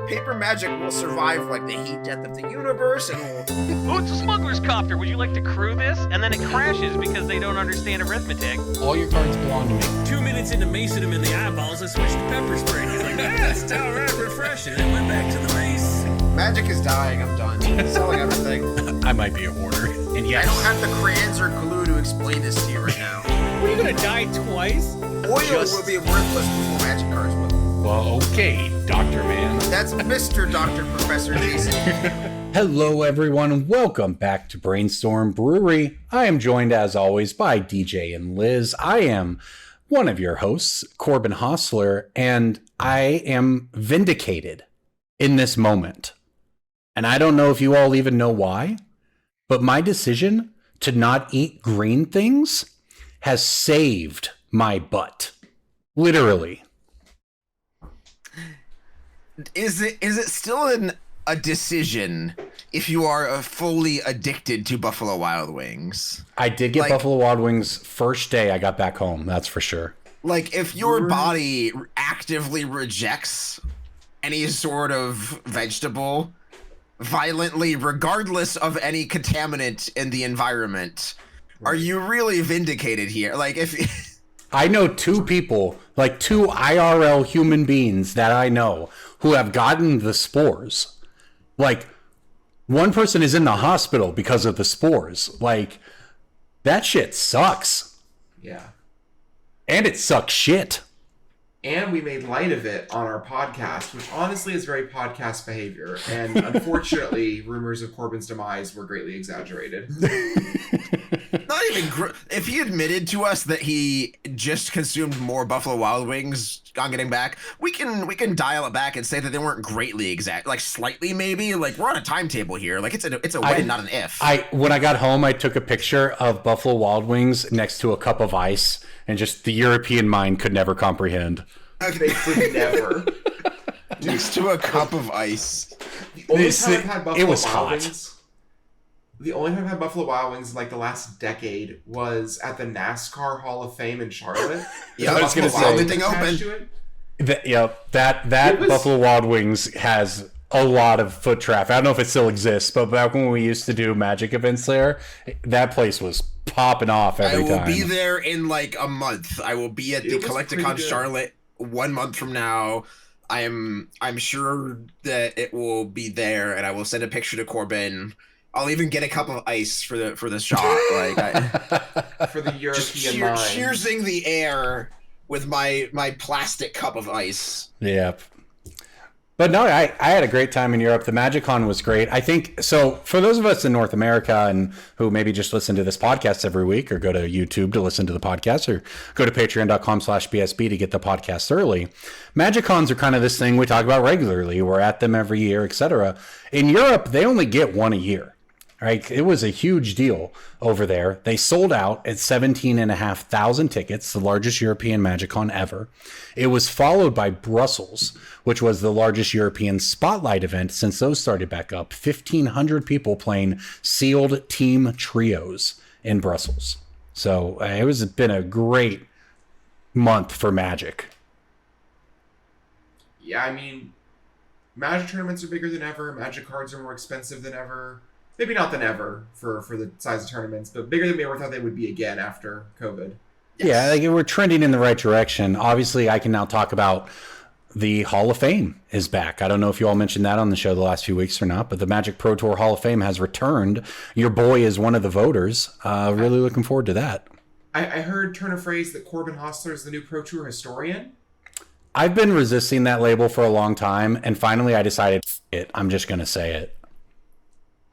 paper magic will survive like the heat death of the universe, and will... Oh, it's a smuggler's copter. Would you like to crew this? And then it crashes because they don't understand arithmetic. All your cards belong to me. 2 minutes into macing him in the eyeballs, I switched to pepper spray. He's like, it's all right, refreshing. And went back to the mace. Magic is dying. I'm done. Selling everything. I might be a hoarder. And yes, I don't have the crayons or glue to explain this to you right now. What, are you gonna die twice? Oil will be worthless before magic cards will. well, okay, Dr. Man. That's Mr. Dr. Professor Jason. Hello, everyone. Welcome back to Brainstorm Brewery. I am joined, as always, by DJ and Liz. I am one of your hosts, Corbin Hostler, and I am vindicated in this moment. And I don't know if you all even know why, but my decision to not eat green things has saved my butt. Literally. Is it still a decision if you are fully addicted to Buffalo Wild Wings? I did get Buffalo Wild Wings first day I got back home, that's for sure. Like, if your body actively rejects any sort of vegetable violently, regardless of any contaminant in the environment, are you really vindicated here? Like, if I know two people, like two IRL human beings that I know who have gotten the spores. Like, one person is in the hospital because of the spores. Like, that shit sucks. Yeah. And it sucks shit. And we made light of it on our podcast, which honestly is very podcast behavior. And unfortunately, rumors of Corbin's demise were greatly exaggerated. not even if he admitted to us that he just consumed more Buffalo Wild Wings on getting back, we can dial it back and say that they weren't greatly like slightly maybe. Like, we're on a timetable here. Like, it's a when, not an if. When I got home, I took a picture of Buffalo Wild Wings next to a cup of ice, and just the European mind could never comprehend. They could never. Next to a cup of ice. The only time I've had Buffalo it was Wild hot. Wings, the only time I've had Buffalo Wild Wings in like the last decade was at the NASCAR Hall of Fame in Charlotte. Yeah, I was going to say, the thing open. That Buffalo Wild Wings has a lot of foot traffic. I don't know if it still exists, but back when we used to do magic events there, that place was popping off every time. I will be there in like a month. I will be at the Collecticon Charlotte 1 month from now. I'm sure that it will be there, and I will send a picture to Corbin. I'll even get a cup of ice for the shot, like for the European just mind. cheersing the air with my plastic cup of ice. Yep. But no, I had a great time in Europe. The MagicCon was great. I think, so for those of us in North America and who maybe just listen to this podcast every week or go to YouTube to listen to the podcast or go to patreon.com/BSB to get the podcast early, MagicCons are kind of this thing we talk about regularly. We're at them every year, etc. In Europe, they only get one a year. Right? It was a huge deal over there. They sold out at 17,500 tickets, the largest European MagicCon ever. It was followed by Brussels, which was the largest European spotlight event since those started back up. 1,500 people playing sealed team trios in Brussels. So it been a great month for Magic. Yeah, I mean, Magic tournaments are bigger than ever. Magic cards are more expensive than ever. Maybe not than ever for the size of tournaments, but bigger than we ever thought they would be again after COVID. Yes. Yeah, like we're trending in the right direction. Obviously, I can now talk about the Hall of Fame is back. I don't know if you all mentioned that on the show the last few weeks or not, but the Magic Pro Tour Hall of Fame has returned. Your boy is one of the voters. Really looking forward to that. I heard turn a phrase that Corbin Hostler is the new Pro Tour historian. I've been resisting that label for a long time, and finally I decided, I'm just going to say it.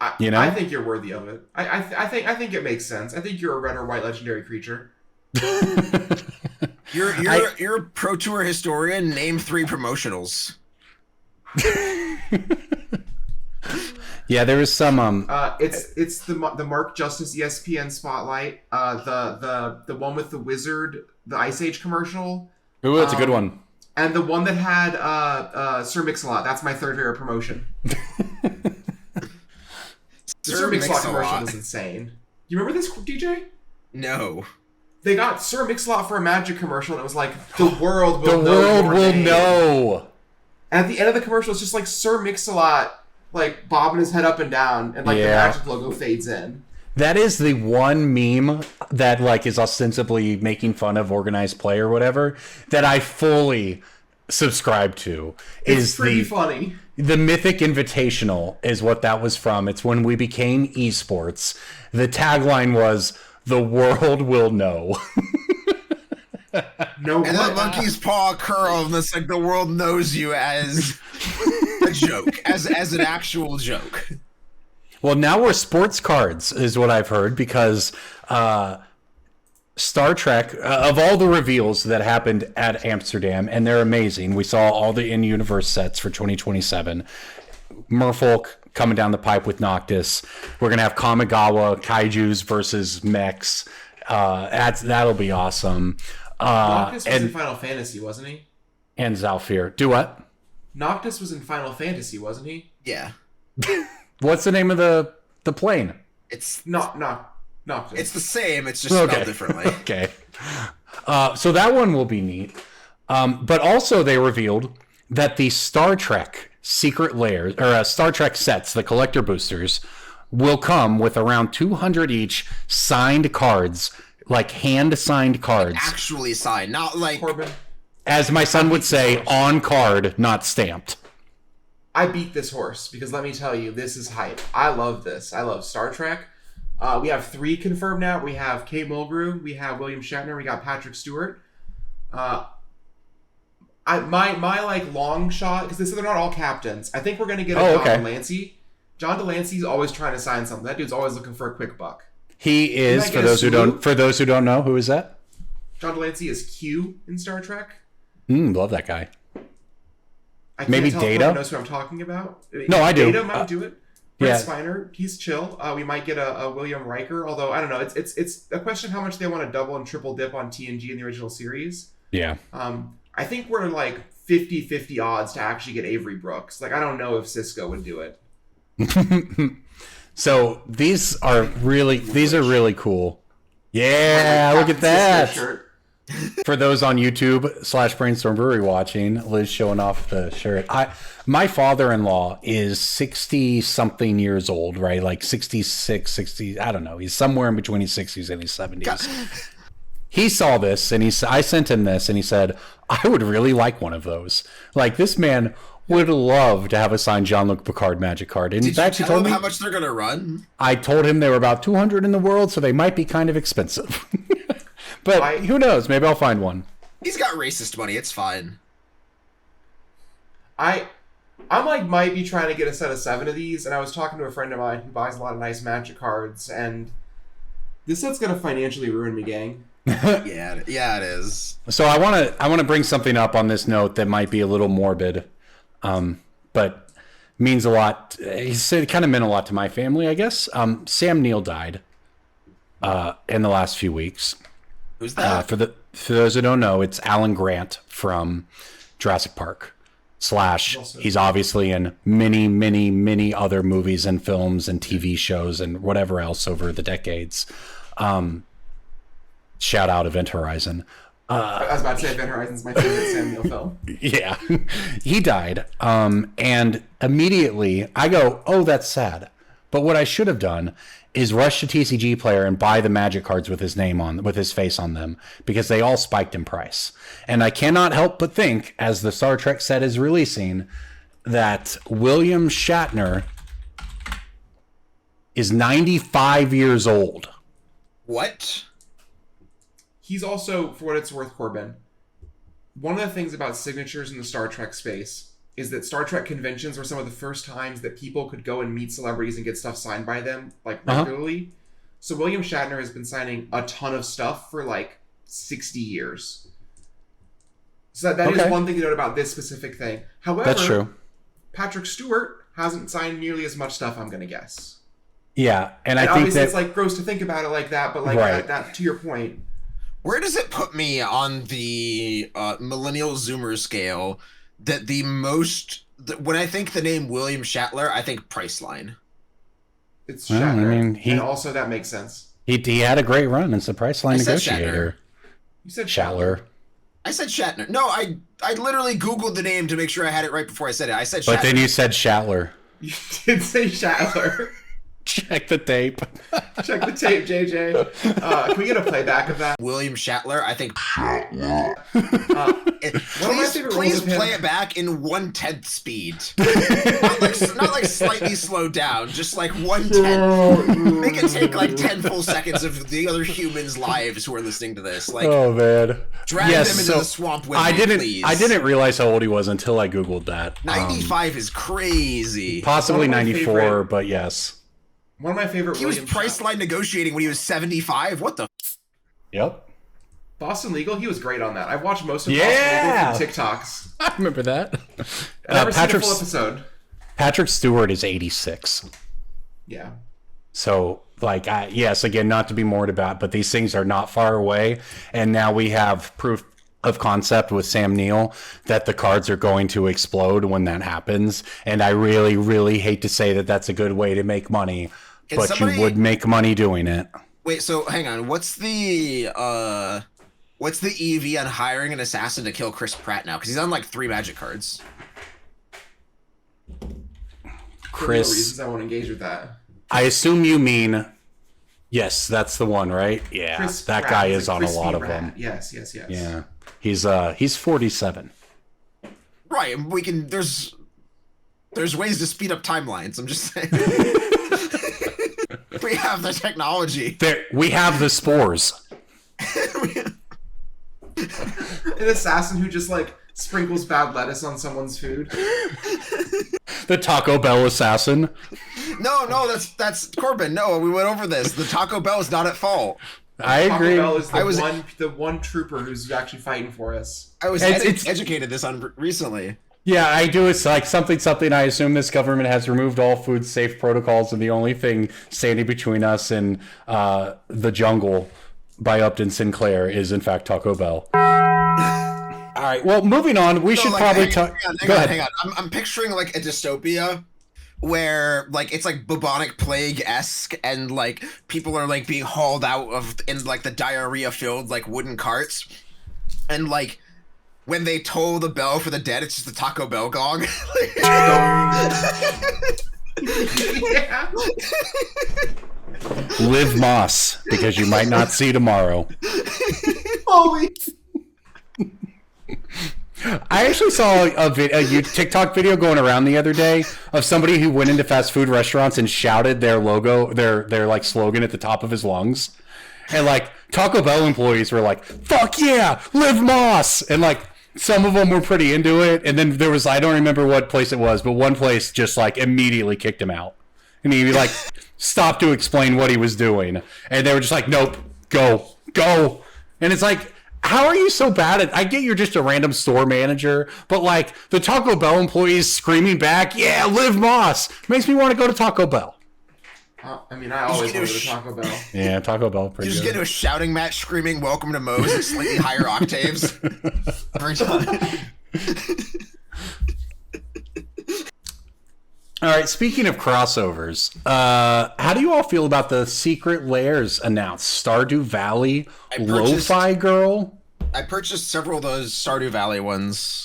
I think you're worthy of it. I think it makes sense. I think you're a red or white legendary creature. You're a Pro Tour historian. Name 3 promotionals. Yeah, there was some. It's the Mark Justice ESPN spotlight. The one with the wizard, the Ice Age commercial. Ooh, that's a good one. And the one that had Sir Mix-a-Lot. That's my third favorite promotion. The Sir Mix-a-Lot commercial was insane. You remember this, DJ? No. They got Sir Mix-a-Lot for a Magic commercial, and it was like, the world will know. The know. world will know. And at the end of the commercial, it's just like Sir Mix-a-Lot, like bobbing his head up and down, and like the Magic logo fades in. That is the one meme that like is ostensibly making fun of organized play or whatever that I fully subscribe to. It's pretty funny. The Mythic Invitational is what that was from. It's when we became esports. The tagline was, "The world will know." No, and the monkey's paw curl, and it's like the world knows you as a joke, as an actual joke. Well, now we're sports cards, is what I've heard, because Star Trek, of all the reveals that happened at Amsterdam, and they're amazing. We saw all the in-universe sets for 2027. Merfolk coming down the pipe with Noctis. We're going to have Kamigawa, Kaijus versus mechs. That'll be awesome. Noctis was in Final Fantasy, wasn't he? And Zalfir. Do what? Noctis was in Final Fantasy, wasn't he? Yeah. What's the name of the plane? It's Noctis. It's the same. It's just spelled differently. Okay. So that one will be neat. But also they revealed that the Star Trek secret layers, or Star Trek sets, the collector boosters, will come with around 200 each signed cards, like hand-signed cards. Actually signed, not like... Corbin. As my son would say, on card, not stamped. I beat this horse, because let me tell you, this is hype. I love this. I love Star Trek. We have 3 confirmed now. We have Kate Mulgrew, we have William Shatner, we got Patrick Stewart. My like long shot, because they're not all captains. I think we're gonna get a John Delancey. John Delancey's always trying to sign something. That dude's always looking for a quick buck. He is, for those who don't know, who is that? John Delancey is Q in Star Trek. Love that guy. I can't Maybe tell Data? if anyone knows who I'm talking about. No, I do. Data might do it. Brent Spiner, he's chill. We might get a William Riker, although I don't know. It's a question of how much they want to double and triple dip on TNG in the original series. Yeah. I think we're like 50-50 odds to actually get Avery Brooks. Like, I don't know if Cisco would do it. So these are really cool. Yeah, look at that. Shirt. For those on YouTube / Brainstorm Brewery watching, Liz showing off the shirt. My father-in-law is 60-something years old, right? Like 66, 60, I don't know. He's somewhere in between his 60s and his 70s. He saw this, and I sent him this, and he said, I would really like one of those. Like, this man would love to have a signed Jean-Luc Picard Magic card. And Did you tell him how much they're going to run? I told him they were about 200 in the world, so they might be kind of expensive. But who knows? Maybe I'll find one. He's got racist money. It's fine. I might be trying to get a set of 7 of these, and I was talking to a friend of mine who buys a lot of nice Magic cards, and this set's gonna financially ruin me, gang. yeah, it is. So I want to bring something up on this note that might be a little morbid, but means a lot. He said it kind of meant a lot to my family, I guess. Sam Neill died in the last few weeks. Who's that? For those who don't know, it's Alan Grant from Jurassic Park. He's obviously in many, many, many other movies and films and TV shows and whatever else over the decades. Shout out Event Horizon. I was about to say Event Horizon's my favorite Sam Neill film. Yeah, he died. And immediately I go, oh, that's sad. But what I should have done is rush to TCG Player and buy the Magic cards with his face on them, because they all spiked in price. And I cannot help but think, as the Star Trek set is releasing, that William Shatner is 95 years old. What? He's also, for what it's worth, Corbin, one of the things about signatures in the Star Trek space is that Star Trek conventions were some of the first times that people could go and meet celebrities and get stuff signed by them, like, regularly. So William Shatner has been signing a ton of stuff for, like, 60 years. So that is one thing to note about this specific thing. However, that's true. Patrick Stewart hasn't signed nearly as much stuff, I'm going to guess. Yeah, and I think obviously that it's, like, gross to think about it like that, but, like, that to your point. Where does it put me on the millennial Zoomer scale that when I think the name William Shatner, I think Priceline? It's Shatner. And also that makes sense. He had a great run as a Priceline negotiator. You said Shatler. I said Shatner. No, I literally Googled the name to make sure I had it right before I said it. I said Shatner. But then you said Shatler. You did say Shatler. Check the tape. Check the tape, JJ. Can we get a playback of that? William Shatler, I think. One of my favorite Please roles of him- play it back in 1/10 speed. not like slightly slowed down, just like 1/10. Make it take like 10 full seconds of the other humans' lives who are listening to this. Like, Oh man. drag them into the swamp with me, please. I didn't realize how old he was until I Googled that. 95 is crazy. Possibly One of my 94, favorite- but yes. One of my favorite He was William Priceline negotiating when he was 75. What the? Yep. Boston Legal, he was great on that. I've watched most of Yeah! Boston Legal from TikToks. I remember that. I've never seen a full episode. Patrick Stewart is 86. Yeah. So, like, yes, again, not to be mourned about, but these things are not far away. And now we have proof of concept with Sam Neill that the cards are going to explode when that happens. And I really, really hate to say that that's a good way to make money, but you would make money doing it. Wait, so hang on. What's the EV on hiring an assassin to kill Chris Pratt now? Because he's on like 3 magic cards. For no reasons I won't engage with that. I assume you mean, yes, that's the one, right? Yeah, Chris that Pratt guy a is on a crispy lot of rat. them. Yes. Yeah, he's 47. Right. We can. There's ways to speed up timelines. I'm just saying. We have the technology. We have the spores. An assassin who just like sprinkles bad lettuce on someone's food. The Taco Bell assassin. No, that's Corbin. No, we went over this. The Taco Bell is not at fault. I agree. Taco Bell is the one trooper who's actually fighting for us. I was educated this on recently. Yeah, I do. It's like something. I assume this government has removed all food safe protocols, and the only thing standing between us and the jungle by Upton Sinclair is, in fact, Taco Bell. All right. Well, moving on. We should probably talk. Hang on. I'm picturing like a dystopia where like it's like bubonic plague-esque and like people are like being hauled out of in like the diarrhea-filled like wooden carts, and like when they toll the bell for the dead, it's just the Taco Bell gong. Yeah. Live Moss, because you might not see tomorrow. Holy. I actually saw a TikTok video going around the other day of somebody who went into fast food restaurants and shouted their logo, their like slogan at the top of his lungs. And like Taco Bell employees were like, "Fuck yeah, Live Moss!" And like some of them were pretty into it. And then there was, I don't remember what place it was, but one place just like immediately kicked him out. And he like stopped to explain what he was doing. And they were just like, "Nope, go." And it's like, how are you so bad at? I get you're just a random store manager, but like the Taco Bell employees screaming back, "Yeah, Live Moss," makes me want to go to Taco Bell. I mean, I always go to Taco Bell. Yeah, Taco Bell, pretty You just good. get into a shouting match screaming "Welcome to Moe's" at slightly higher octaves every time. All right, speaking of crossovers, how do you all feel about the secret layers announced? Stardew Valley, Lo-Fi Girl? I purchased several of those Stardew Valley ones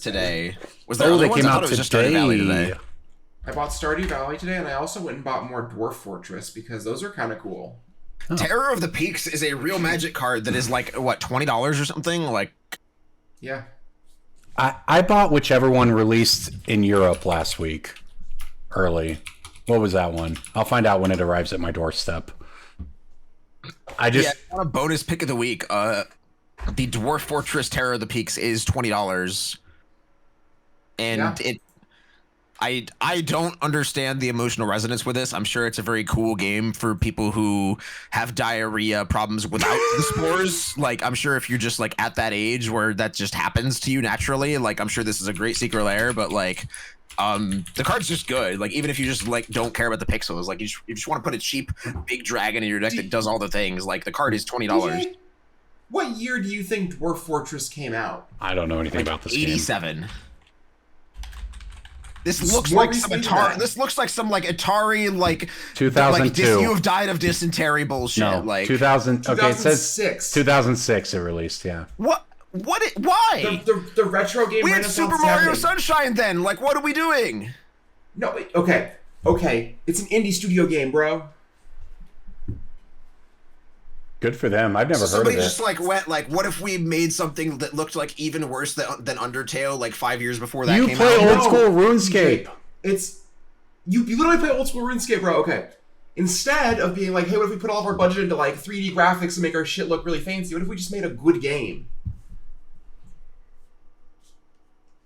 today. Was there Oh, other they ones? came I thought out it was just Stardew Valley today. I bought Stardew Valley today, and I also went and bought more Dwarf Fortress because those are kind of cool. Oh. Terror of the Peaks is a real Magic card that is like what, $20 or something? Like, Yeah. I bought whichever one released in Europe last week, early. What was that one? I'll find out when it arrives at my doorstep. yeah, on a bonus pick of the week. The Dwarf Fortress Terror of the Peaks is $20, and I don't understand the emotional resonance with this. I'm sure it's a very cool game for people who have diarrhea problems without the spores. Like, I'm sure if you're just like at that age where that just happens to you naturally, like I'm sure this is a great secret lair. But like, the card's just good. Like, even if you just like don't care about the pixels, like you just want to put a cheap big dragon in your deck that does all the things. Like, the card is $20. DJ, what year do you think Dwarf Fortress came out? I don't know anything about this 87. game. This looks More like some recently Atari. than This looks like some like Atari like 2002. You have died of dysentery bullshit. No, like 2000. Okay, it says 2006. 2006 it released, yeah. what Why? The retro game We had renaissance Super Mario happening. Sunshine then. Like, what are we doing? No, wait, okay. It's an indie studio game, bro. Good for them. I've never heard of Somebody it. just like went like, what if we made something that looked like even worse than Undertale like 5 years before that You came play out? old school RuneScape. It's you literally play old school RuneScape, bro. Okay. Instead of being like, hey, what if we put all of our budget into like 3D graphics and make our shit look really fancy? What if we just made a good game?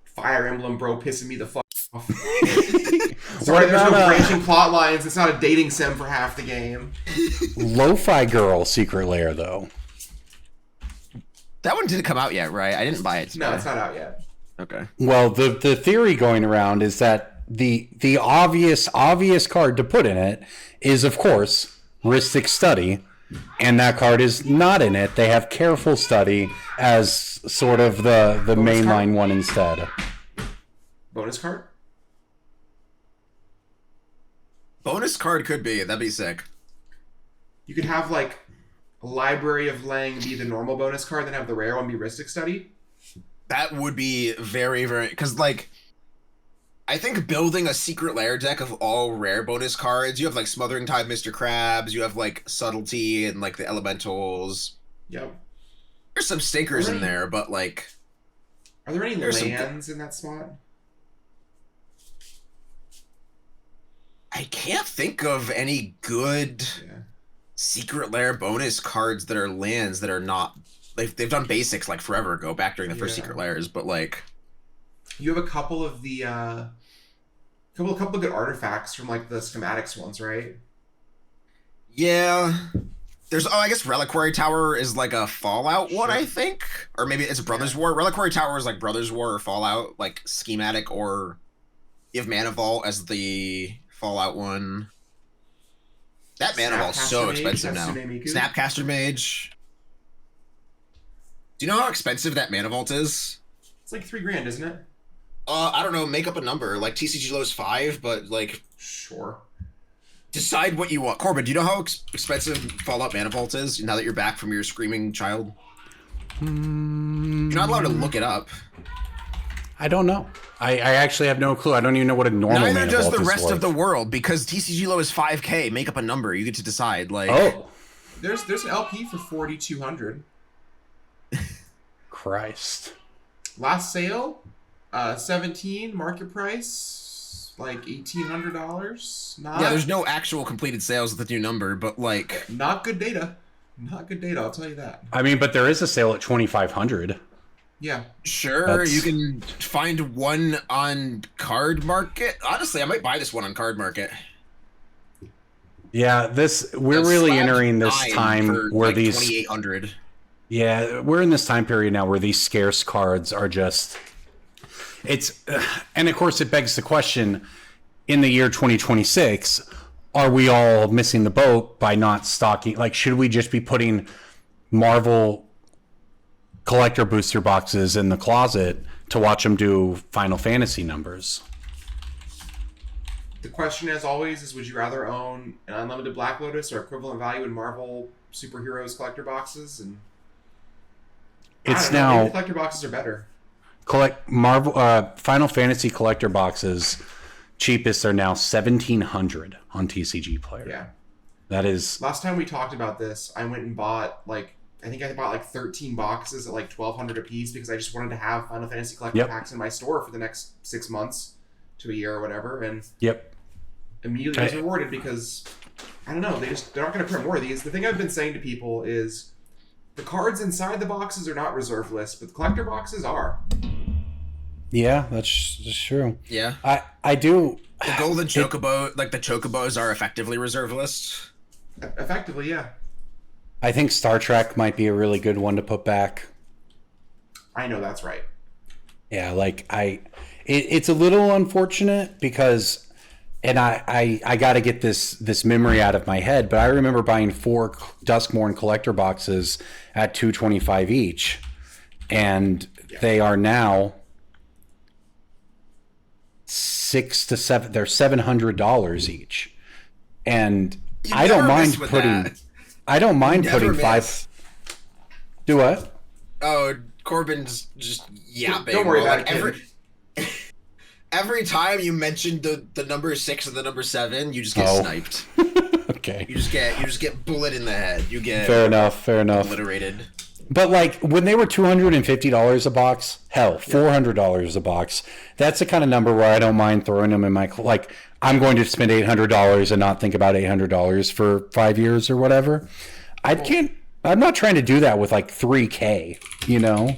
Fire Emblem, bro, pissing me the fuck off. Sorry, there's no branching plot lines. It's not a dating sim for half the game. Lo-Fi Girl Secret Lair, though. That one didn't come out yet, right? I didn't buy it. No, it's not out yet. Okay. Well, the theory going around is that the obvious card to put in it is, of course, Ristic Study, and that card is not in it. They have Careful Study as sort of the mainline one instead. Bonus card? Bonus card could be. That'd be sick. You could have like a Library of Lang be the normal bonus card, then have the rare one be Ristic Study. That would be very, very... Because, like, I think building a Secret Lair deck of all rare bonus cards, you have, like, Smothering Tide, Mr. Krabs, you have, like, Subtlety and, like, the Elementals. Yep. There's some stinkers in there, but, like... Are there any There's some lands in that spot? I can't think of any good Secret Lair bonus cards that are lands that are not... They've done basics like forever ago, back during the first Secret Lairs, but like you have a couple of the couple of good artifacts from like the schematics ones, right? Yeah. There's I guess Reliquary Tower is like a Fallout one, I think, or maybe it's Brothers War. Reliquary Tower is like Brothers War or Fallout, like schematic, or you have Mana Vault as the Fallout one. That Mana Vault's so expensive now. Snapcaster Mage. Do you know how expensive that Mana Vault is? It's like $3,000, isn't it? I don't know. Make up a number. Like TCG low is 5, but like, sure. Decide what you want. Corbin, do you know how expensive Fallout Mana Vault is? Now that you're back from your screaming child, you're not allowed to look it up. I don't know. I actually have no clue. I don't even know what a normal Neither Mana does Vault the is rest worth. of the world, because TCG low is 5K. Make up a number. You get to decide. Like, oh, there's an LP for $4,200. Christ. Last sale, 17 market price, like $1,800. Not, yeah, there's no actual completed sales with the new number, but like, not good data. Not good data, I'll tell you that. I mean, but there is a sale at 2,500. Yeah. sure, you can find one on Card Market. Honestly, I might buy this one on Card Market. Yeah, we're really Slab entering this 9 time for, where like, these 2,800. Yeah, we're in this time period now where these scarce cards are just and of course it begs the question, in the year 2026, are we all missing the boat by not stocking? Like, should we just be putting Marvel collector booster boxes in the closet to watch them do Final Fantasy numbers? The question, as always, is would you rather own an Unlimited Black Lotus or equivalent value in Marvel Superheroes collector boxes? And It's maybe now the collector boxes are better. Final Fantasy collector boxes, cheapest are now 1,700 on TCG Player. Yeah. That is... Last time we talked about this, I went and bought I think I bought like 13 boxes at like $1,200 a piece because I just wanted to have Final Fantasy collector packs in my store for the next 6 months to a year or whatever, and immediately was rewarded because I don't know, they're not going to print more of these. The thing I've been saying to people is the cards inside the boxes are not reserve list, but the collector boxes are. Yeah, that's true. Yeah. I do. The golden chocobo, like the chocobos, are effectively reserve list. Effectively, yeah. I think Star Trek might be a really good one to put back. I know that's right. Yeah, like it's a little unfortunate because, and I got to get this memory out of my head, but I remember buying 4 Duskmorn collector boxes at $225 each, and they are now $600 to $700. They're $700 each, and I don't mind putting. I don't mind putting 5. Do what? Oh, Corbin's just yapping. Don't worry about like, every time you mention the number 6 and the number 7, you just get sniped. Okay. You just get bullet in the head. You get fair enough. obliterated. But like when they were $250 a box, hell, $400 a box. That's the kind of number where I don't mind throwing them in my like. I'm going to spend $800 and not think about $800 for 5 years or whatever. I'm not trying to do that with like $3K. You know.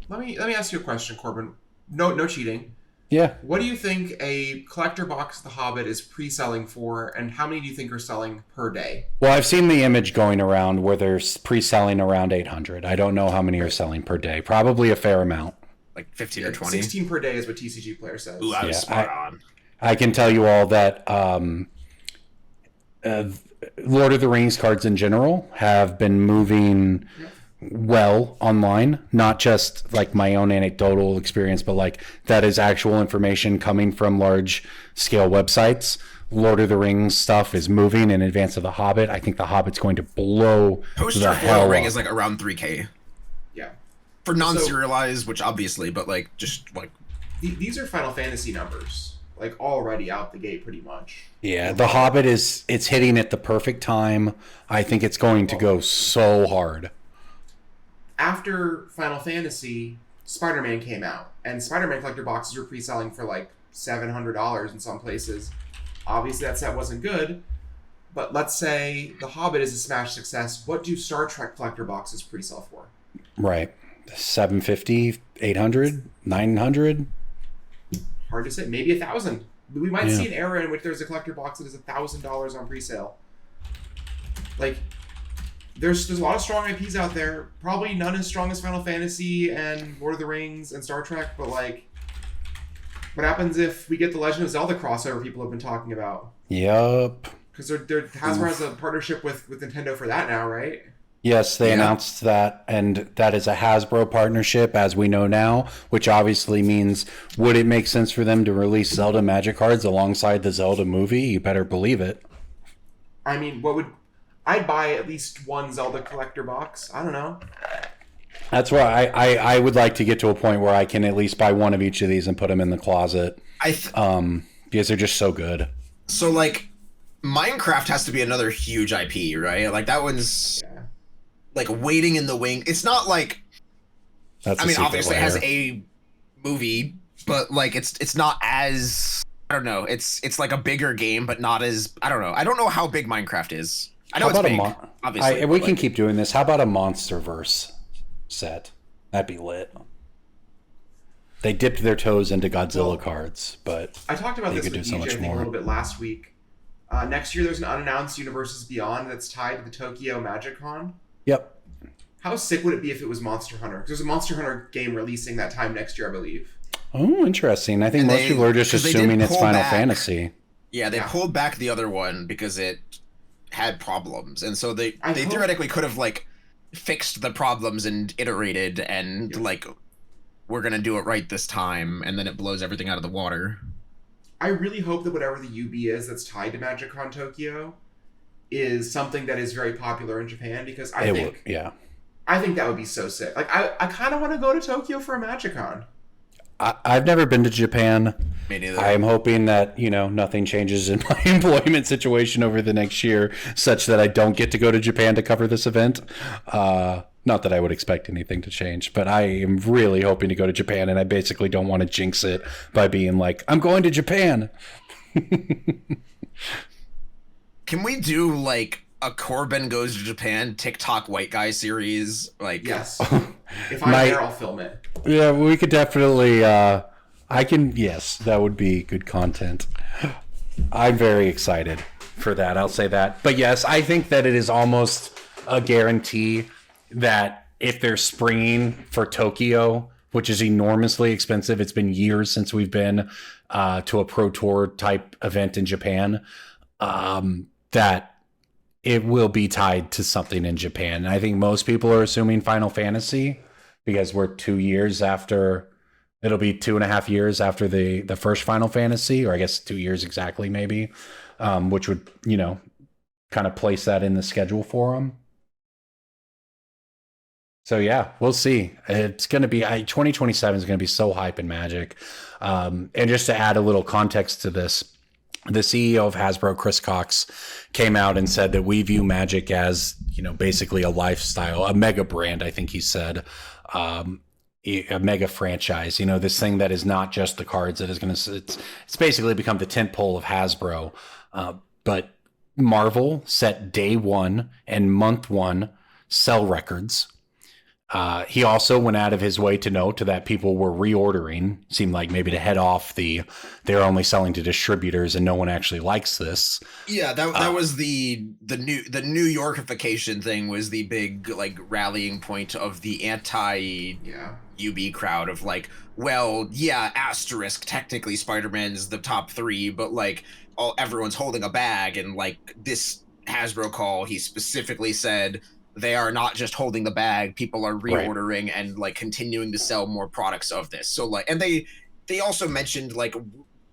Let me ask you a question, Corbin. No cheating. Yeah. What do you think a collector box of The Hobbit is pre-selling for, and how many do you think are selling per day? Well, I've seen the image going around where they're pre-selling around 800. I don't know how many are selling per day. Probably a fair amount. Like 15 or 20. 16 per day is what TCG Player says. Ooh, I was spot on. I can tell you all that Lord of the Rings cards in general have been moving well online, not just like my own anecdotal experience, but like that is actual information coming from large scale websites. Lord of the Rings stuff is moving in advance of The Hobbit. I think The Hobbit's going to blow Poster for The Ring is like around 3K. Yeah. For non-serialized, which obviously, but like just like these are Final Fantasy numbers, like already out the gate pretty much. Yeah, The Hobbit it's hitting at the perfect time. I think it's going to go so hard. After Final Fantasy, Spider-Man came out, and Spider-Man collector boxes were pre-selling for like $700 in some places. Obviously, that set wasn't good, but let's say The Hobbit is a smash success. What do Star Trek collector boxes pre-sell for? Right. 750, 800, 900? Hard to say. Maybe 1,000. We might see an era in which there's a collector box that is $1,000 on pre-sale. Like, there's a lot of strong IPs out there. Probably none as strong as Final Fantasy and Lord of the Rings and Star Trek, but like, what happens if we get the Legend of Zelda crossover people have been talking about? Yup. Because Hasbro has a partnership with Nintendo for that now, right? Yes, they announced that, and that is a Hasbro partnership, as we know now, which obviously means, would it make sense for them to release Zelda Magic cards alongside the Zelda movie? You better believe it. I mean, I'd buy at least one Zelda collector box. I don't know. That's why I would like to get to a point where I can at least buy one of each of these and put them in the closet. Because they're just so good. So, like, Minecraft has to be another huge IP, right? Like, that one's... like waiting in the wing. It's not like obviously it has a movie, but like it's not as I don't know. It's like a bigger game, but not as I don't know. I don't know how big Minecraft is. I know it's big, obviously. We can keep doing this. How about a MonsterVerse set? That'd be lit. They dipped their toes into Godzilla cards, but I talked about this with DJ, I think, a little bit last week. Next year, there's an unannounced Universes Beyond that's tied to the Tokyo MagicCon. Yep. How sick would it be if it was Monster Hunter? Because there's a Monster Hunter game releasing that time next year, I believe. Oh, interesting. I think most people are just assuming it's Final Fantasy. Yeah, they pulled back the other one because it had problems. And so they theoretically could have, like, fixed the problems and iterated and, like, we're going to do it right this time. And then it blows everything out of the water. I really hope that whatever the UB is that's tied to MagicCon Tokyo is something that is very popular in Japan, because I think that would be so sick. Like, I kind of want to go to Tokyo for a MagicCon. I've never been to Japan. Me neither. I'm hoping that, nothing changes in my employment situation over the next year such that I don't get to go to Japan to cover this event. Not that I would expect anything to change, but I am really hoping to go to Japan, and I basically don't want to jinx it by being like, I'm going to Japan. Can we do, like, a Corbin Goes to Japan TikTok white guy series? Like, yes. If I'm there, I'll film it. Yeah, we could definitely, yes, that would be good content. I'm very excited for that, I'll say that. But yes, I think that it is almost a guarantee that if they're springing for Tokyo, which is enormously expensive, it's been years since we've been to a Pro Tour type event in Japan, that it will be tied to something in Japan. And I think most people are assuming Final Fantasy, because we're 2 years after, it'll be 2.5 years after the first Final Fantasy, or I guess 2 years exactly, maybe, which would, kind of place that in the schedule for them. So yeah, we'll see. It's going to be 2027 is going to be so hype in Magic. And just to add a little context to this, the CEO of Hasbro, Chris Cox, came out and said that we view Magic as, basically a lifestyle, a mega brand. I think he said, a mega franchise. This thing that is not just the cards. That is going to. It's basically become the tentpole of Hasbro. But Marvel set day one and month one sell records. He also went out of his way to note that people were reordering, seemed like maybe to head off they're only selling to distributors and no one actually likes this. Yeah, that was the New Yorkification thing was the big like rallying point of the anti UB crowd of like, well, yeah, asterisk, technically Spider-Man's the top 3, but like everyone's holding a bag, and like this Hasbro call, he specifically said they are not just holding the bag. People are reordering and like continuing to sell more products of this. So like, and they also mentioned like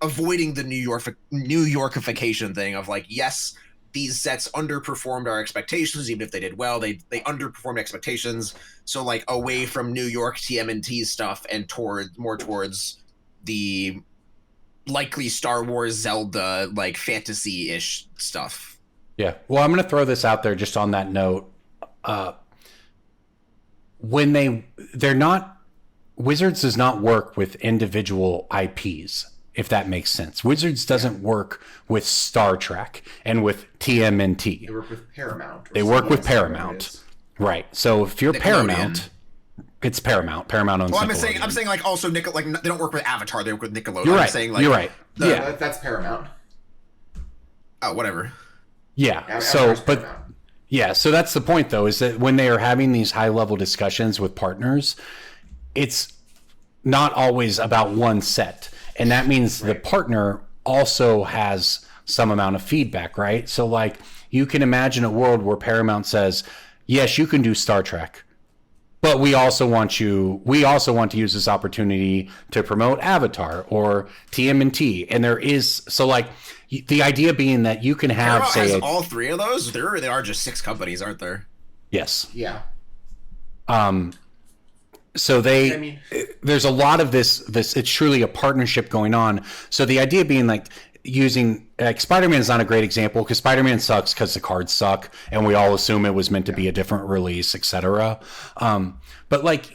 avoiding the New Yorkification thing of like, yes, these sets underperformed our expectations. Even if they did well, they underperformed expectations. So like away from New York TMNT stuff and towards the likely Star Wars Zelda like fantasy-ish stuff. Yeah. Well, I'm going to throw this out there just on that note. When they're not, Wizards does not work with individual IPs, if that makes sense. Wizards doesn't work with Star Trek and with TMNT. They work with Paramount. They work with Paramount. Right. So if you're Paramount, it's Paramount. Paramount owns Nickelodeon. I'm saying like also they don't work with Avatar, they work with Nickelodeon. You're right. I'm saying like you're right. Yeah. That's Paramount. Oh, whatever. Yeah. So that's the point though, is that when they are having these high level discussions with partners, it's not always about one set. And that means the partner also has some amount of feedback, right? So like you can imagine a world where Paramount says, yes, you can do Star Trek, but we also want to use this opportunity to promote Avatar or TMNT. And there is, so like the idea being that you can have, Paramount has all 3 of those. There are just 6 companies, aren't there? Yes. Yeah. So there's a lot of this, it's truly a partnership going on. So the idea being like using Spider-Man is not a great example because Spider-Man sucks because the cards suck and we all assume it was meant to be a different release, etc. But like,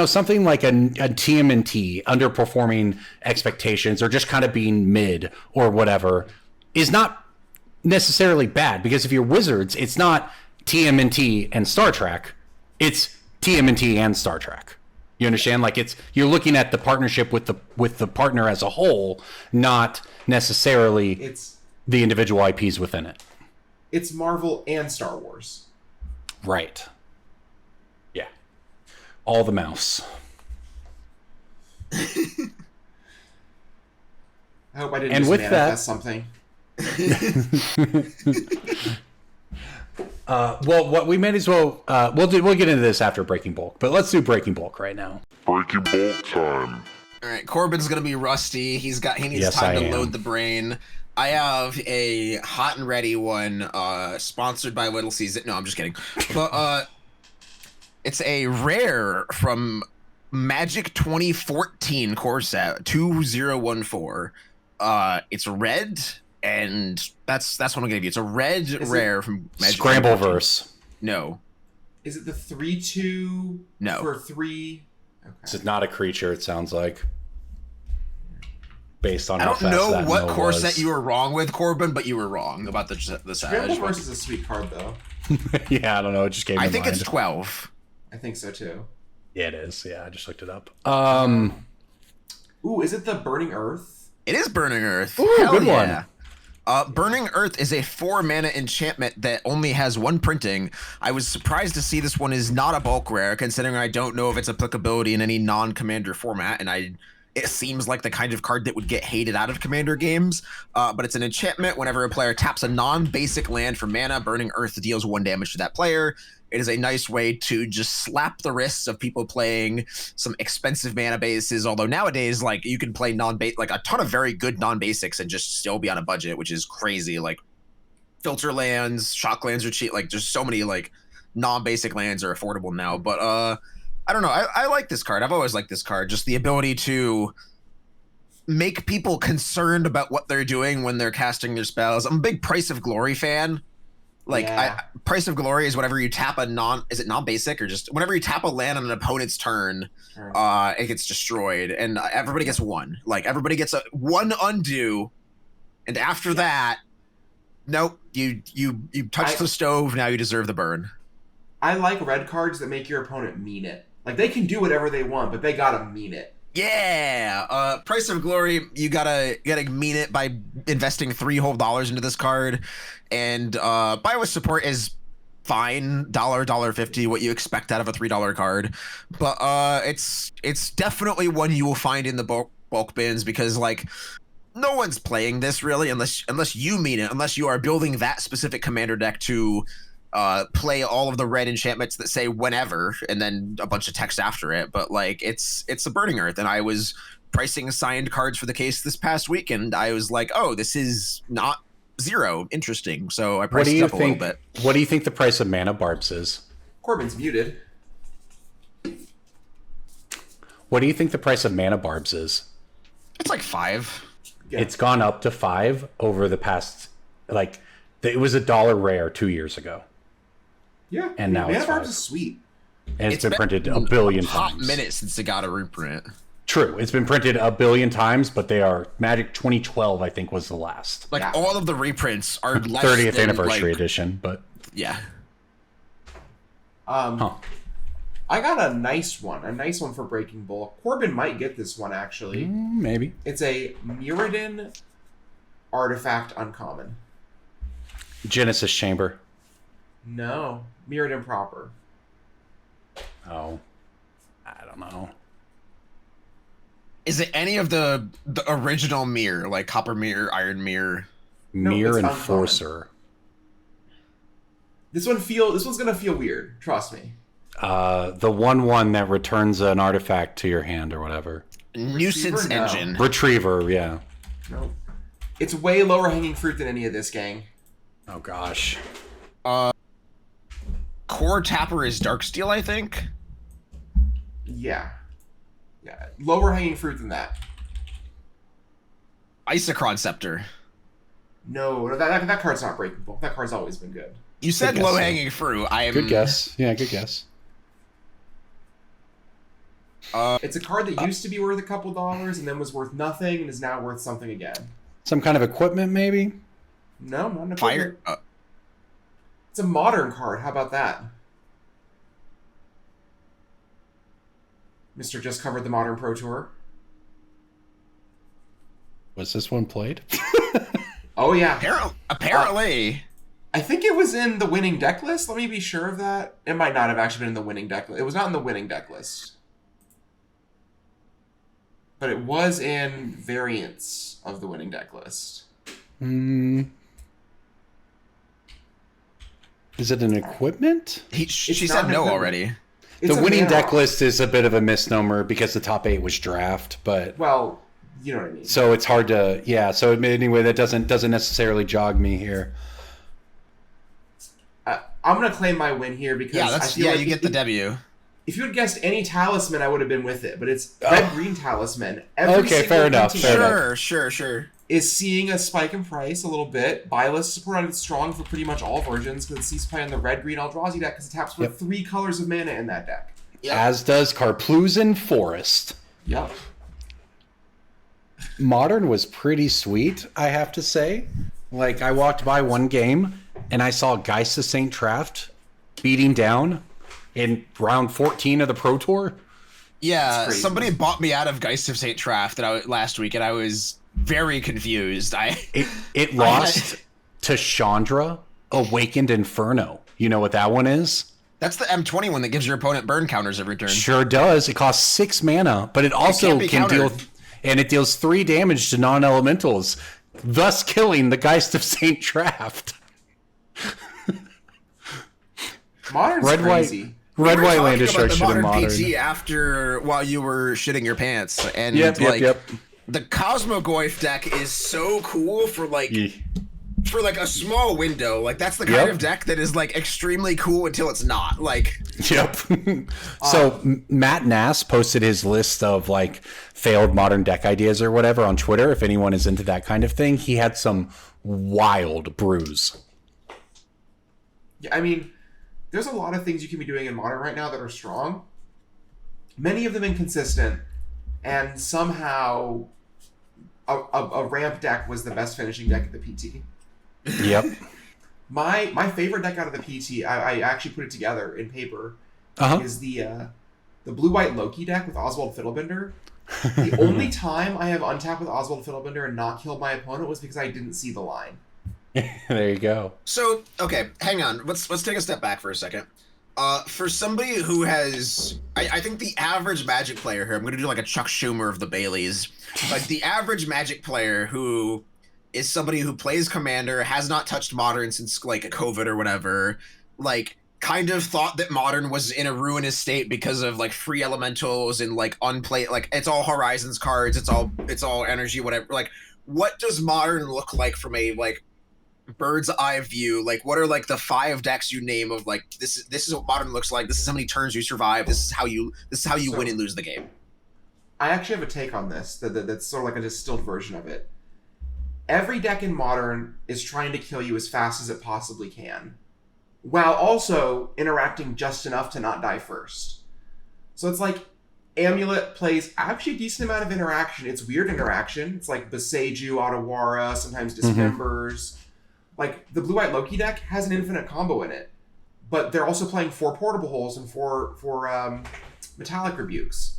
something like a TMNT underperforming expectations or just kind of being mid or whatever is not necessarily bad, because if you're Wizards, it's not TMNT and Star Trek, it's TMNT and Star Trek. You understand? Like you're looking at the partnership with the partner as a whole, not necessarily the individual IPs within it. It's Marvel and Star Wars. Right. Yeah. All the mouse. I hope I didn't and just with manifest something. Well, what we may as well we'll get into this after Breaking Bulk, but let's do Breaking Bulk right now. Breaking Bulk time. All right, Corbin's gonna be rusty. He needs time to load the brain. I have a hot and ready one, sponsored by Little Caesar. No, I'm just kidding. But it's a rare from Magic 2014 core set 2014. It's red. And that's what I'm gonna give you. It's a red rare from Magic. Scrambleverse. No. Is it the 3/2? No. For 3. Okay. It's not a creature. It sounds like. Based on I how don't fast know that what mill core was. set you were wrong with, Corbin, but you were wrong about the Scrambleverse is a sweet card though. Yeah, I don't know. It just came to mind. I think it's 12. I think so too. Yeah, it is. Yeah, I just looked it up. Ooh, is it the Burning Earth? It is Burning Earth. Ooh, Hell good yeah. one. Burning Earth is a 4-mana enchantment that only has 1 printing. I was surprised to see this one is not a bulk rare, considering I don't know of its applicability in any non-commander format, and it seems like the kind of card that would get hated out of commander games. But it's an enchantment. Whenever a player taps a non-basic land for mana, Burning Earth deals 1 damage to that player. It is a nice way to just slap the wrists of people playing some expensive mana bases. Although nowadays, like you can play like a ton of very good non-basics and just still be on a budget, which is crazy. Like filter lands, shock lands are cheap. Like there's so many like non-basic lands are affordable now. But I don't know. I like this card. I've always liked this card. Just the ability to make people concerned about what they're doing when they're casting their spells. I'm a big Price of Glory fan. Like, Price of Glory is whenever you tap a non-basic or just whenever you tap a land on an opponent's turn, it gets destroyed, and everybody gets one. Like, everybody gets one undo, and after that, nope, you touched the stove. Now you deserve the burn. I like red cards that make your opponent mean it. Like, they can do whatever they want, but they gotta mean it. Yeah, Price of Glory. You gotta mean it by investing $3 whole into this card, and buy with support is fine. $1.50, what you expect out of a $3 card, but it's definitely one you will find in the bulk bins because like no one's playing this really unless you mean it, unless you are building that specific commander deck to play all of the red enchantments that say whenever and then a bunch of text after it. But like it's a Burning Earth, and I was pricing signed cards for the case this past week, and I was like, oh, this is not 0. Interesting. So I priced it up a little bit. What do you think the price of Mana Barbs is? Corbin's muted. What do you think the price of Mana Barbs is? It's like 5. Yeah. It's gone up to 5 over the past, like, it was $1 rare 2 years ago. Yeah, and now Mana Barbs is sweet. And it's been printed a billion hot times. Minutes since it got a reprint. True, it's been printed a billion times, but they are Magic 2012. I think was the last. Like all of the reprints are less 30th than, anniversary edition, but yeah. I got a nice one for Breaking Bull. Corbin might get this one actually. Maybe. It's a Mirrodin artifact uncommon. Genesis Chamber. No, Mirrodin proper. Oh, I don't know. Is it any of the original Mirror, like Copper Mirror, Iron Mirror? Mirror Enforcer. This one's gonna feel weird. Trust me. The 1/1 that returns an artifact to your hand or whatever. Nuisance Engine. Retriever, yeah. Nope. It's way lower hanging fruit than any of this, gang. Oh gosh. Core Tapper is Darksteel, I think. Yeah. Lower hanging fruit than that. Isochron Scepter. No, that card's not breakable. That card's always been good. You said low hanging fruit. Good guess. Yeah, good guess. It's a card that used to be worth a couple dollars and then was worth nothing and is now worth something again. Some kind of equipment, maybe? No, not an Fire. equipment. It's a modern card. How about that? Mr. just covered the Modern Pro Tour. Was this one played? Oh, yeah. Apparently. I think it was in the winning deck list. Let me be sure of that. It might not have actually been in the winning deck list. It was not in the winning deck list. But it was in variants of the winning deck list. Is it an equipment? She said no already. The winning deck list is a bit of a misnomer because the top 8 was draft, but well, you know what I mean. So it's hard to So anyway, that doesn't necessarily jog me here. I'm gonna claim my win here because you get the W. If you had guessed any talisman, I would have been with it, but it's red-green talisman. Okay, fair enough. Sure. Is seeing a spike in price a little bit. Buy list support on it strong for pretty much all versions because it sees play on the red-green Eldrazi deck because it taps for 3 colors of mana in that deck. Yep. As does Karplusan Forest. Yep. Modern was pretty sweet, I have to say. Like, I walked by one game and I saw Geist of St. Traft beating down in round 14 of the Pro Tour. Yeah, somebody bought me out of Geist of St. Traft last week, and I was very confused. It lost to Chandra, Awakened Inferno. You know what that one is? That's the M20 one that gives your opponent burn counters every turn. Sure does. It costs 6 mana, but it also can deal, and it deals 3 damage to non-elementals, thus killing the Geist of St. Traft. Modern's crazy. Red, white, Landish are shit in Modern. PT while you were shitting your pants, and yep. the Cosmogoyf deck is so cool for like for like a small window. Like that's the kind of deck that is like extremely cool until it's not. Like, yep. So Matt Nass posted his list of like failed modern deck ideas or whatever on Twitter. If anyone is into that kind of thing, he had some wild brews. Yeah, I mean, there's a lot of things you can be doing in Modern right now that are strong. Many of them inconsistent, and somehow a ramp deck was the best finishing deck at the PT. Yep. My favorite deck out of the PT, I actually put it together in paper, is the blue-white Loki deck with Oswald Fiddlebender. The only time I have untapped with Oswald Fiddlebender and not killed my opponent was because I didn't see the line. There you go. So, okay, hang on. Let's take a step back for a second. For somebody who has, I think the average Magic player here, I'm going to do like a Chuck Schumer of the Baileys. Like the average Magic player who is somebody who plays Commander, has not touched Modern since like COVID or whatever, like kind of thought that Modern was in a ruinous state because of like free elementals and like unplayed, like it's all Horizons cards, it's all energy, whatever. Like, what does Modern look like from a like bird's eye view? Like, what are like the 5 decks you name of like this is what Modern looks like, this is how many turns you survive, this is how you win and lose the game? I actually have a take on this that's sort of like a distilled version of it. Every deck in Modern is trying to kill you as fast as it possibly can, while also interacting just enough to not die first. So it's like Amulet plays actually a decent amount of interaction. It's weird interaction. It's like Beseiju, Otawara, sometimes Dismembers. Like the blue-white Loki deck has an infinite combo in it, but they're also playing 4 Portable Holes and 4 Metallic Rebukes.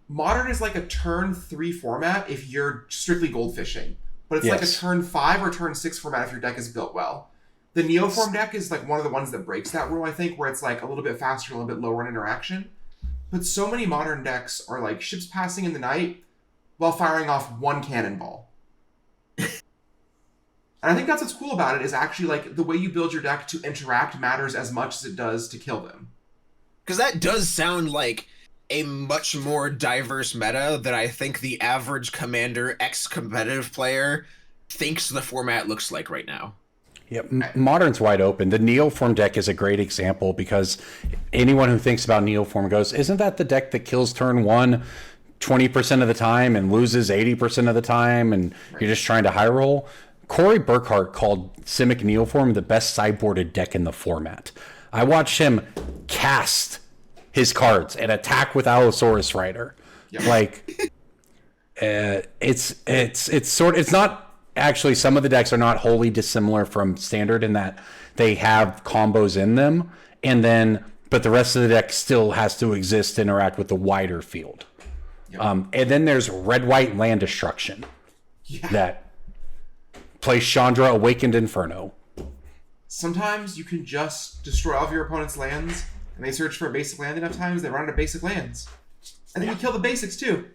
Modern is like a turn 3 format if you're strictly goldfishing, but it's like a turn 5 or turn 6 format if your deck is built well. The Neoform deck is like one of the ones that breaks that rule, I think, where it's like a little bit faster, a little bit lower in interaction. But so many Modern decks are like ships passing in the night while firing off 1 cannonball. And I think that's what's cool about it, is actually like the way you build your deck to interact matters as much as it does to kill them. Because that does sound like a much more diverse meta that I think the average Commander ex-competitive player thinks the format looks like right now. Yep, Modern's wide open. The Neoform deck is a great example because anyone who thinks about Neoform goes, isn't that the deck that kills turn 1 20% of the time and loses 80% of the time and you're just trying to high roll? Corey Burkhart called Simic Neoform the best sideboarded deck in the format. I watched him cast his cards and attack with Allosaurus Rider. Yep. Like, it's not actually, some of the decks are not wholly dissimilar from Standard in that they have combos in them, but the rest of the deck still has to exist to interact with the wider field. Yep. And then there's red-white land destruction that plays Chandra Awakened Inferno. Sometimes you can just destroy all of your opponent's lands, and they search for a basic land enough times, they run out of basic lands. And then you kill the basics too.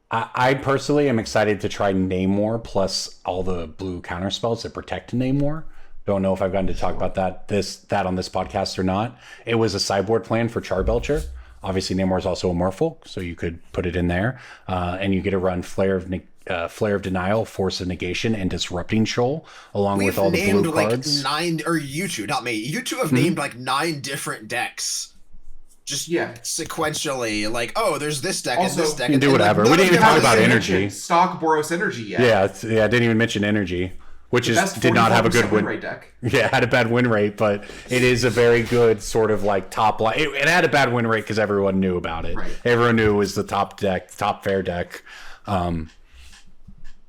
I personally am excited to try Namor plus all the blue counterspells that protect Namor. Don't know if I've gotten to talk about that on this podcast or not. It was a sideboard plan for Charbelcher. Obviously, Namor is also a Merfolk, so you could put it in there. And you get to run Flare of Denial, Force of Negation, and Disrupting Shoal, along with all the blue cards. Like 9, or you two, not me. You two have named like 9 different decks. Just sequentially, like, oh, there's this deck also, and this deck. You can do whatever. Like, we didn't even talk about energy. Stock Boros Energy yet. Yeah, I didn't even mention energy, which did not have a good win rate deck. Yeah, it had a bad win rate, but it is a very good sort of like top line. It had a bad win rate because everyone knew about it. Right. Everyone knew it was the top fair deck. And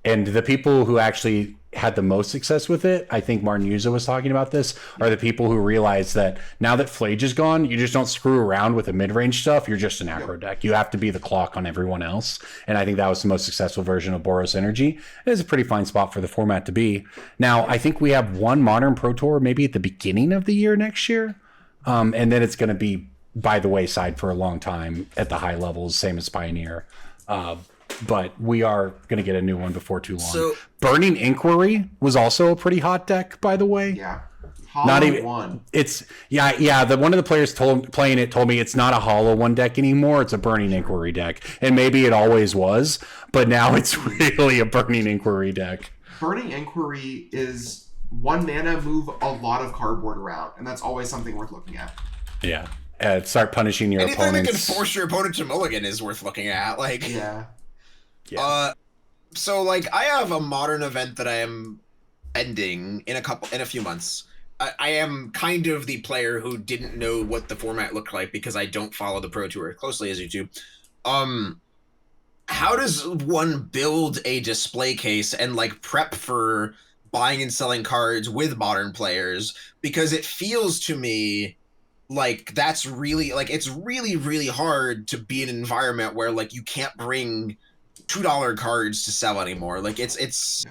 the people who actually had the most success with it, I think Martin Yuza was talking about this, are the people who realize that now that Flage is gone, you just don't screw around with the mid-range stuff. You're just an aggro deck. You have to be the clock on everyone else. And I think that was the most successful version of Boros Energy. It is a pretty fine spot for the format to be. Now, I think we have one Modern Pro Tour maybe at the beginning of the year next year. And then it's going to be by the wayside for a long time at the high levels, same as Pioneer. But we are going to get a new one before too long. So, Burning Inquiry was also a pretty hot deck, by the way. Yeah. Not even one. It's the one of the players playing it told me it's not a Hollow One deck anymore. It's a Burning Inquiry deck, and maybe it always was, but now it's really a Burning Inquiry deck. Burning Inquiry is 1 mana, move a lot of cardboard around, and that's always something worth looking at. Yeah. Start punishing your Anything opponents. that can force your opponent to mulligan is worth looking at. Like, Yeah. So like I have a modern event that I am ending in a few months. I am kind of the player who didn't know what the format looked like because I don't follow the Pro Tour as closely as you do. How does one build a display case and like prep for buying and selling cards with modern players? Because it feels to me like that's really like it's really, really hard to be in an environment where like you can't bring $2 cards to sell anymore. Like it's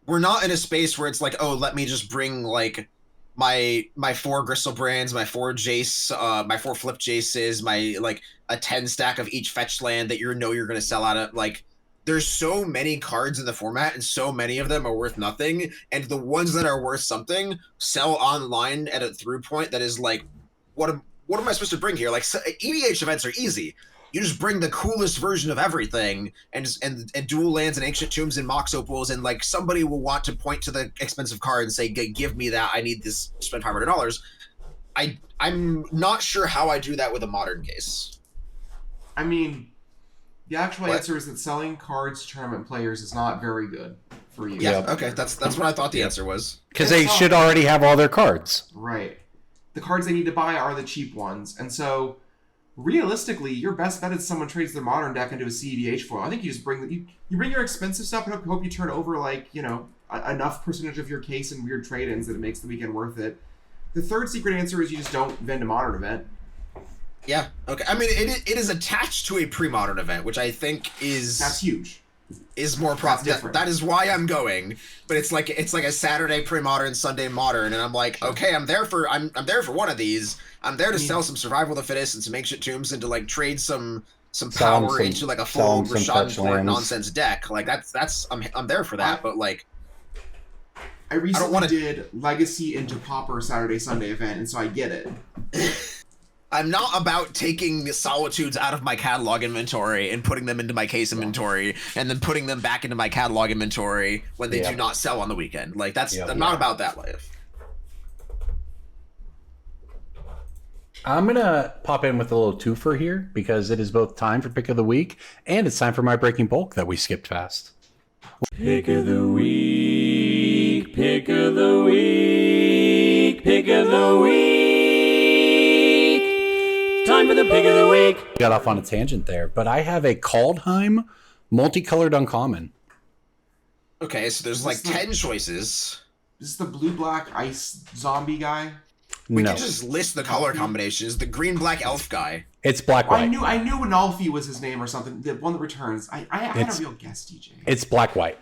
we're not in a space where it's like, oh, let me just bring like my 4 Gristle Brands, my 4 Jace, my 4 Flip Jaces, my like a 10 stack of each fetch land that you're going to sell out of. Like there's so many cards in the format and so many of them are worth nothing, and the ones that are worth something sell online at a through point that is like, what am I supposed to bring here? Like EDH events are easy. You just bring the coolest version of everything and dual lands and ancient tombs and mox opals, and like somebody will want to point to the expensive card and say, give me that, I need this, spend $500. I'm not sure how I do that with a modern case. I mean, the actual answer is that selling cards to tournament players is not very good for you. Yeah, okay, that's what I thought the answer was. Because they should already have all their cards. Right. The cards they need to buy are the cheap ones, and so realistically, your best bet is someone trades their modern deck into a CEDH foil. I think you just bring you bring your expensive stuff and hope you turn over like, you know, enough percentage of your case in weird trade-ins that it makes the weekend worth it. The third secret answer is you just don't vend a modern event. Yeah. Okay. I mean, it is attached to a pre-modern event, which I think that's huge. Is more profitable. That is why I'm going. But it's like a Saturday pre-modern, Sunday modern, and I'm like, okay, I'm there for one of these. I'm there to sell some Survival of the Fittest and some ancient tombs and to like trade some power into like a full Rashad nonsense deck. Like I'm there for that. But like, I recently did Legacy into Pauper Saturday Sunday event, and so I get it. I'm not about taking Solitudes out of my catalog inventory and putting them into my case inventory and then putting them back into my catalog inventory when they do not sell on the weekend. Like I'm not about that life. I'm going to pop in with a little twofer here because it is both time for Pick of the Week and it's time for my Breaking Bulk that we skipped fast. Pick of the Week, Pick of the Week, Pick of the Week. Time for the Pick of the Week. Got off on a tangent there, but I have a Kaldheim multicolored uncommon. Okay, so there's like 10 choices. This is the blue-black ice zombie guy? We can just list the color combinations. The green-black elf guy. It's black-white. I knew Nalfi was his name or something. The one that returns. I had a real guess, DJ. It's black-white.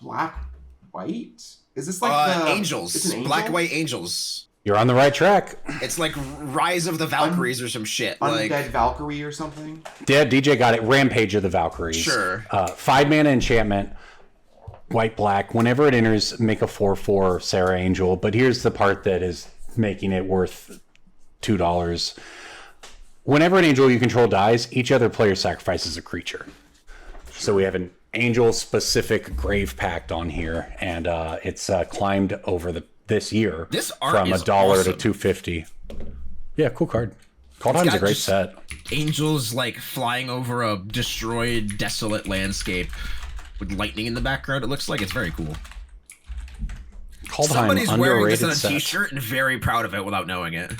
Black-white? Is this like the... Angels. It's an angel? Black-white angels. You're on the right track. It's like Rise of the Valkyries or some shit. Undead Valkyrie or something? Yeah, DJ got it. Rampage of the Valkyries. Sure. 5 mana enchantment, white-black. Whenever it enters, make a 4/4 Sarah Angel. But here's the part that is making it worth $2. Whenever an angel you control dies, each other player sacrifices a creature. So we have an angel-specific Grave Pact on here, and it's climbed over this year from $1 awesome. to $2.50. Yeah, cool card. Kaldheim's a great set. Angels like flying over a destroyed, desolate landscape with lightning in the background. It looks like it's very cool. Kaldheim, somebody's wearing this on a set. t-shirt and very proud of it without knowing it.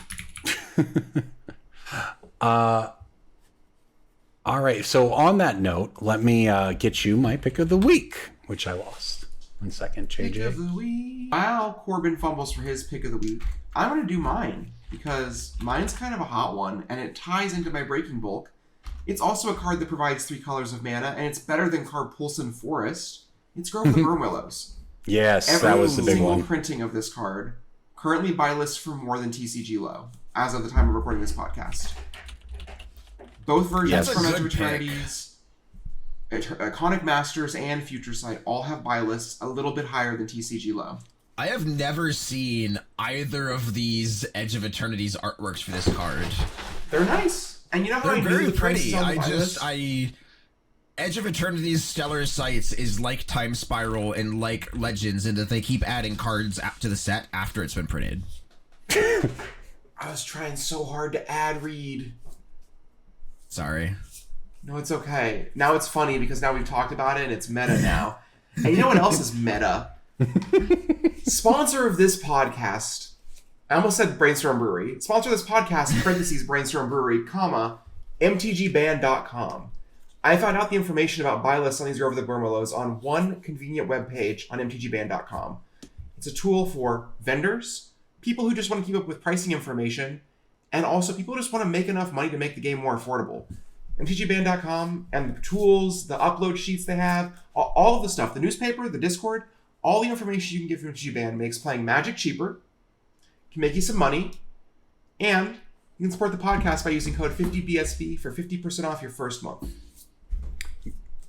All right, so on that note, let me get you my Pick of the Week, which I lost. 1 second, JJ. Pick of the Week. While Corbin fumbles for his Pick of the Week, I'm going to do mine, because mine's kind of a hot one, and it ties into my Breaking Bulk. It's also a card that provides 3 colors of mana, and it's better than Carpulsan Forest. It's Grove of the Burn-Willows. Yes, that was the big one. Every single printing of this card, currently buy list for more than TCG low, as of the time of recording this podcast. Both versions from Edge of Eternities, Iconic Masters, and Future Sight all have buy lists a little bit higher than TCG low. I have never seen either of these Edge of Eternities artworks for this card. They're nice. And you know how They're I knew very the prices pretty. on the buy list? Edge of Eternity's stellar sights is like Time Spiral and like Legends in that they keep adding cards to the set after it's been printed. I was trying so hard to ad read. Sorry. No, it's okay. Now it's funny because now we've talked about it and it's meta now. And you know what else is meta? Sponsor of this podcast. I almost said Brainstorm Brewery. Sponsor of this podcast, parentheses, Brainstorm Brewery, comma, mtgband.com. I found out the information about buy lists on these over the Burmalos on one convenient webpage on mtgband.com. It's a tool for vendors, people who just want to keep up with pricing information, and also people who just want to make enough money to make the game more affordable. mtgband.com and the tools, the upload sheets they have, all of the stuff, the newspaper, the Discord, all the information you can get from MTGBand makes playing Magic cheaper, can make you some money, and you can support the podcast by using code 50BSV for 50% off your first month.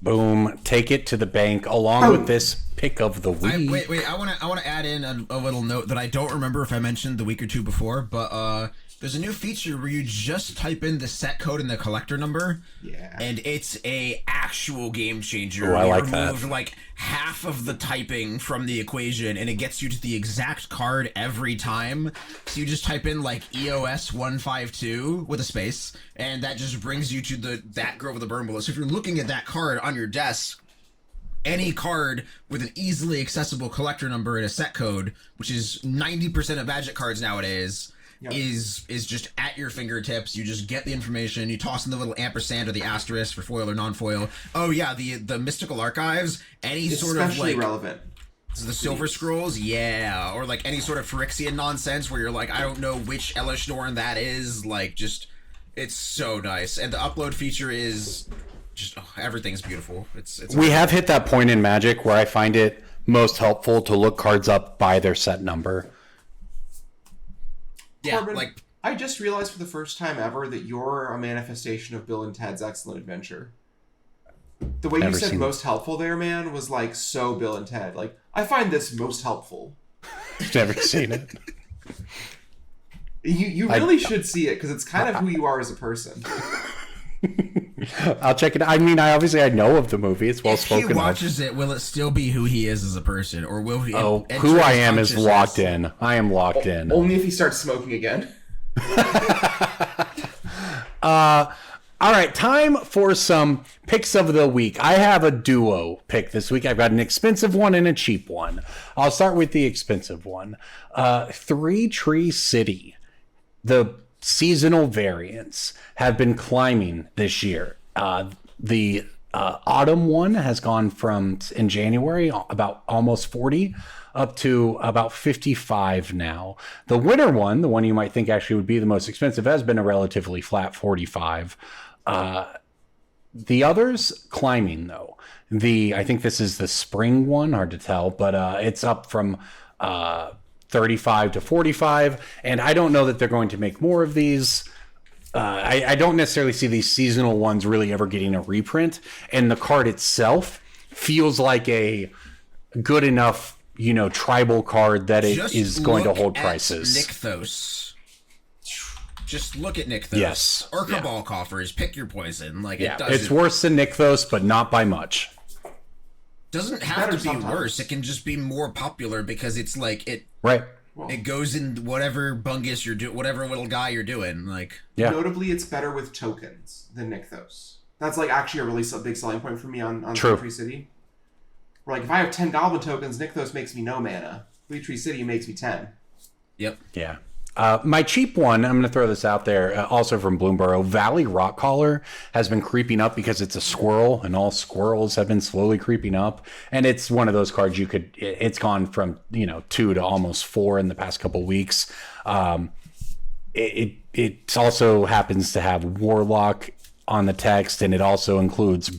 Boom. Take it to the bank along with this pick of the week. Wait. I want to add in a little note that I don't remember if I mentioned the week or two before, but there's a new feature where you just type in the set code and the collector number, and it's a actual game changer. Oh, I like that. Remove like half of the typing from the equation, and it gets you to the exact card every time. So you just type in like EOS 152 with a space, and that just brings you to that Grove of the Burn below. So if you're looking at that card on your desk, any card with an easily accessible collector number and a set code, which is 90% of Magic cards nowadays, is just at your fingertips. You just get the information, you toss in the little ampersand or the asterisk for foil or non-foil. Oh yeah, the mystical archives, it's sort of like relevant. So the Silver Scrolls, or like any sort of Phyrexian nonsense where you're like, I don't know which Elish Norn that is, like just it's so nice. And the upload feature is just everything's beautiful. It's we have hit that point in Magic where I find it most helpful to look cards up by their set number. Yeah, Corbin, like I just realized for the first time ever that you're a manifestation of Bill and Ted's Excellent Adventure. The way you said most helpful there, man, was like so Bill and Ted. Like, I find this most helpful. Never seen it. You really should see it because it's kind of who you are as a person. I'll check it. I mean, I know of the movie. It's well spoken of. If he watches it, will it still be who he is as a person, or will he? Who I am is locked in. I am locked in. Only if he starts smoking again. All right, time for some picks of the week. I have a duo pick this week. I've got an expensive one and a cheap one. I'll start with the expensive one. Three Tree City. The seasonal variants have been climbing this year. The autumn one has gone from, in January, about almost 40 up to about 55 now. The winter one, the one you might think actually would be the most expensive, has been a relatively flat 45. The others climbing though. I think this is the spring one, hard to tell, but it's up from 35 to 45, and I don't know that they're going to make more of these. I don't necessarily see these seasonal ones really ever getting a reprint, and the card itself feels like a good enough, tribal card that it is going to hold prices. Nykthos. Just look at Nykthos. Yes. Or Cabal Coffers. Pick your poison. Like it's worse than Nykthos, but not by much. Doesn't have to be worse. It can just be more popular because it's like it. Right. It goes in whatever bungus you're doing, whatever little guy you're doing. Like, notably, it's better with tokens than Nykthos. That's like actually a really big selling point for me on Tree City. Where like if I have 10 Goblin tokens, Nykthos makes me no mana. Tree City makes me 10. Yep. Yeah. My cheap one, I'm going to throw this out there, also from Bloomborough. Valley Rockcaller has been creeping up because it's a squirrel, and all squirrels have been slowly creeping up. And it's one of those cards it's gone from 2 to almost 4 in the past couple weeks. It also happens to have Warlock on the text, and it also includes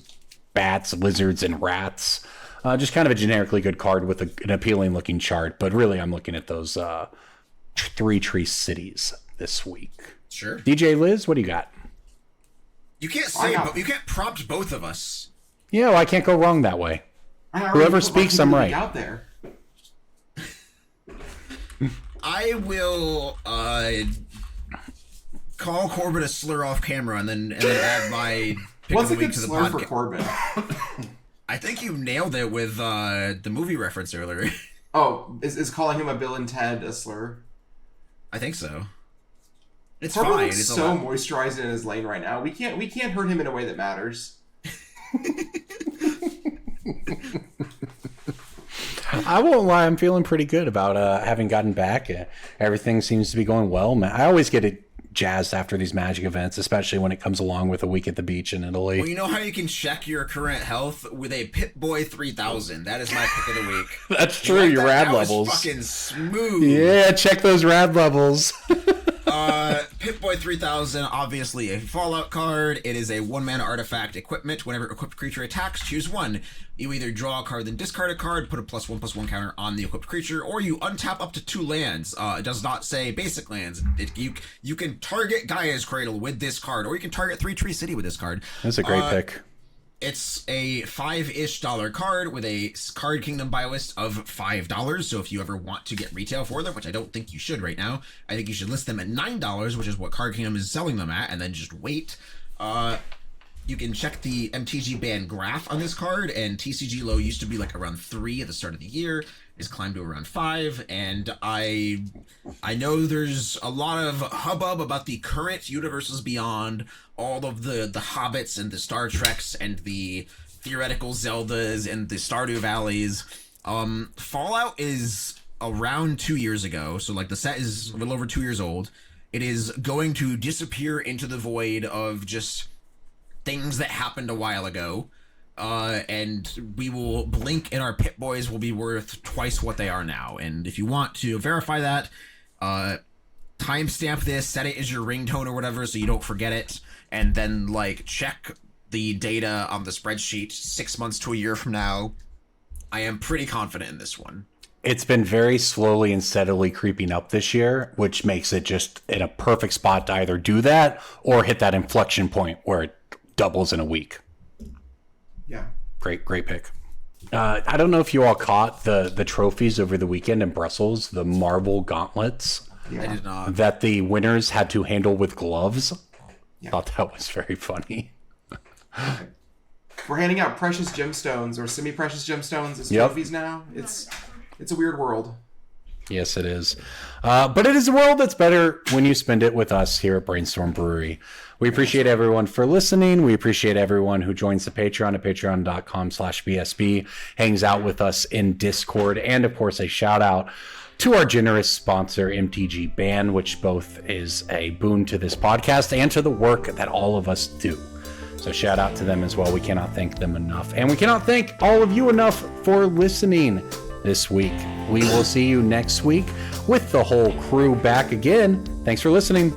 bats, lizards, and rats. Just kind of a generically good card with an appealing looking chart. But really, I'm looking at those Three Tree Cities this week. Sure. DJ Liz, what do you got? You can't say, but you can't prompt both of us. Yeah, well, I can't go wrong that way. Whoever speaks, I'm right. Out there. I will call Corbin a slur off camera and then add my pick What's of a the good week to the slur for podcast. Corbin? I think you nailed it with the movie reference earlier. Oh, is calling him a Bill and Ted a slur? I think so. It's Corbin fine. looks It's so moisturized in his lane right now. We can't hurt him in a way that matters. I won't lie, I'm feeling pretty good about having gotten back. Everything seems to be going well. I always get jazzed after these Magic events, especially when it comes along with a week at the beach in Italy. Well, you know how you can check your current health with a Pip-Boy 3000. That is my pick of the week. That's true, your rad that levels. Was fucking smooth. Yeah, check those rad levels. Pip-Boy 3000, obviously a Fallout card. It is a one-mana artifact equipment. Whenever equipped creature attacks, choose one. You either draw a card, then discard a card, put a +1/+1 counter on the equipped creature, or you untap up to 2 lands. It does not say basic lands. You can target Gaia's Cradle with this card, or you can target 3-Tree City with this card. That's a great pick. It's a $5-ish card with a Card Kingdom buy list of $5. So if you ever want to get retail for them, which I don't think you should right now, I think you should list them at $9, which is what Card Kingdom is selling them at, and then just wait. You can check the MTG ban graph on this card, and TCG low used to be like around 3 at the start of the year. It's climbed to around 5, and I know there's a lot of hubbub about the current Universes Beyond, all of the Hobbits and the Star Treks and the theoretical Zeldas and the Stardew Valleys. Fallout is around 2 years ago, so like the set is a little over 2 years old. It is going to disappear into the void of just things that happened a while ago. And we will blink and our Pip-Boys will be worth twice what they are now. And if you want to verify that, timestamp this, set it as your ringtone or whatever so you don't forget it, and then like check the data on the spreadsheet 6 months to a year from now. I am pretty confident in this one. It's been very slowly and steadily creeping up this year, which makes it just in a perfect spot to either do that or hit that inflection point where it doubles in a week. Yeah. Great pick. I don't know if you all caught the trophies over the weekend in Brussels, the marble gauntlets. Yeah. I did not. That the winners had to handle with gloves. Yeah. Thought that was very funny. We're handing out precious gemstones or semi-precious gemstones as Yep. trophies now. It's a weird world. Yes, it is. But it is a world that's better when you spend it with us here at Brainstorm Brewery. We appreciate everyone for listening. We appreciate everyone who joins the Patreon at patreon.com/BSB, hangs out with us in Discord, and of course a shout out to our generous sponsor, MTG Ban, which both is a boon to this podcast and to the work that all of us do. So shout out to them as well. We cannot thank them enough. And we cannot thank all of you enough for listening this week. We will see you next week with the whole crew back again. Thanks for listening.